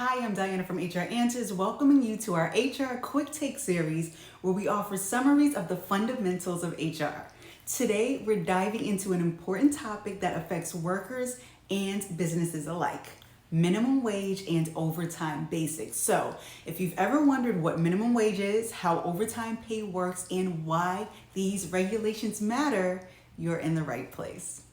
Hi, I'm Diana from HR Answers, welcoming you to our HR Quick Take series where we offer summaries of the fundamentals of HR. Today, we're diving into an important topic that affects workers and businesses alike: minimum wage and overtime basics. So, if you've ever wondered what minimum wage is, how overtime pay works, and why these regulations matter, you're in the right place.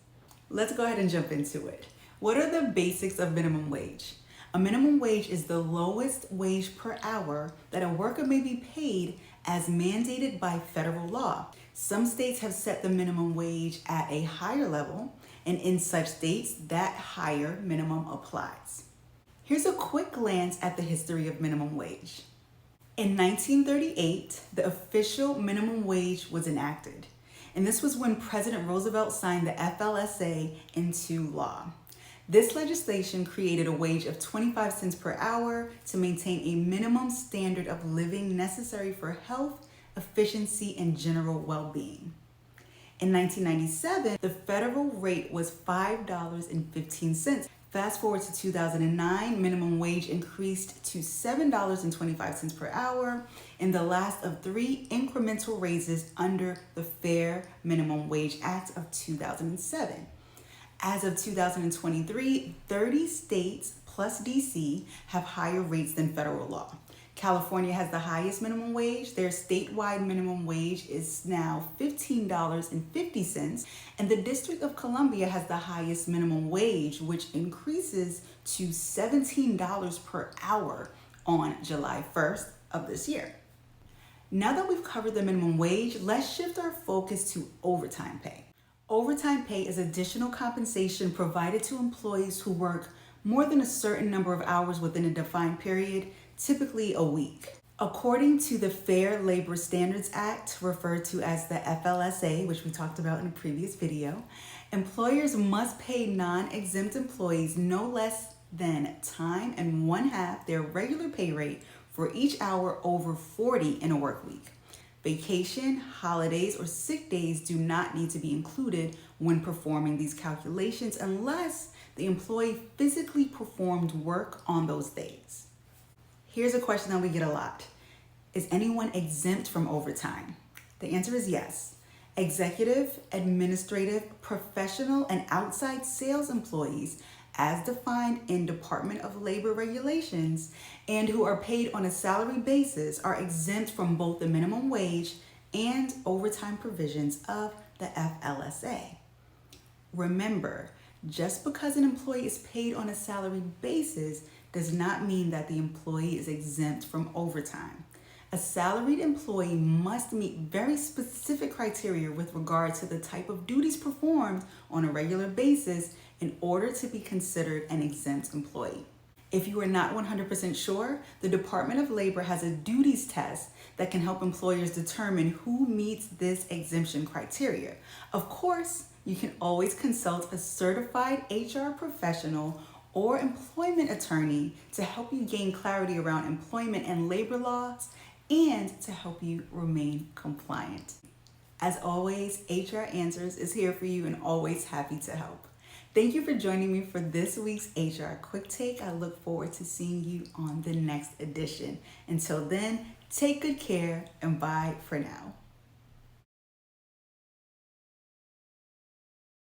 Let's go ahead and jump into it. What are the basics of minimum wage? A minimum wage is the lowest wage per hour that a worker may be paid as mandated by federal law. Some states have set the minimum wage at a higher level, and in such states, that higher minimum applies. Here's a quick glance at the history of minimum wage. In 1938, the official minimum wage was enacted, and this was when President Roosevelt signed the FLSA into law. This legislation created a wage of 25 cents per hour to maintain a minimum standard of living necessary for health, efficiency, and general well-being. In 1997, the federal rate was $5.15. Fast forward to 2009, minimum wage increased to $7.25 per hour in the last of three incremental raises under the Fair Minimum Wage Act of 2007. As of 2023, 30 states plus DC have higher rates than federal law. California has the highest minimum wage. Their statewide minimum wage is now $15.50, and the District of Columbia has the highest minimum wage, which increases to $17 per hour on July 1st of this year. Now that we've covered the minimum wage, let's shift our focus to overtime pay. Overtime pay is additional compensation provided to employees who work more than a certain number of hours within a defined period, typically a week. According to the Fair Labor Standards Act, referred to as the FLSA, which we talked about in a previous video, employers must pay non-exempt employees no less than time and one-half their regular pay rate for each hour over 40 in a work week. Vacation, holidays, or sick days do not need to be included when performing these calculations unless the employee physically performed work on those days. Here's a question that we get a lot. Is anyone exempt from overtime? The answer is yes. Executive, administrative, professional, and outside sales employees, as defined in Department of Labor regulations, and who are paid on a salary basis, are exempt from both the minimum wage and overtime provisions of the FLSA. Remember, just because an employee is paid on a salary basis does not mean that the employee is exempt from overtime. A salaried employee must meet very specific criteria with regard to the type of duties performed on a regular basis in order to be considered an exempt employee. If you are not 100% sure, the Department of Labor has a duties test that can help employers determine who meets this exemption criteria. Of course, you can always consult a certified HR professional or employment attorney to help you gain clarity around employment and labor laws and to help you remain compliant. As always, HR Answers is here for you and always happy to help. Thank you for joining me for this week's HR Quick Take. I look forward to seeing you on the next edition. Until then, take good care and bye for now.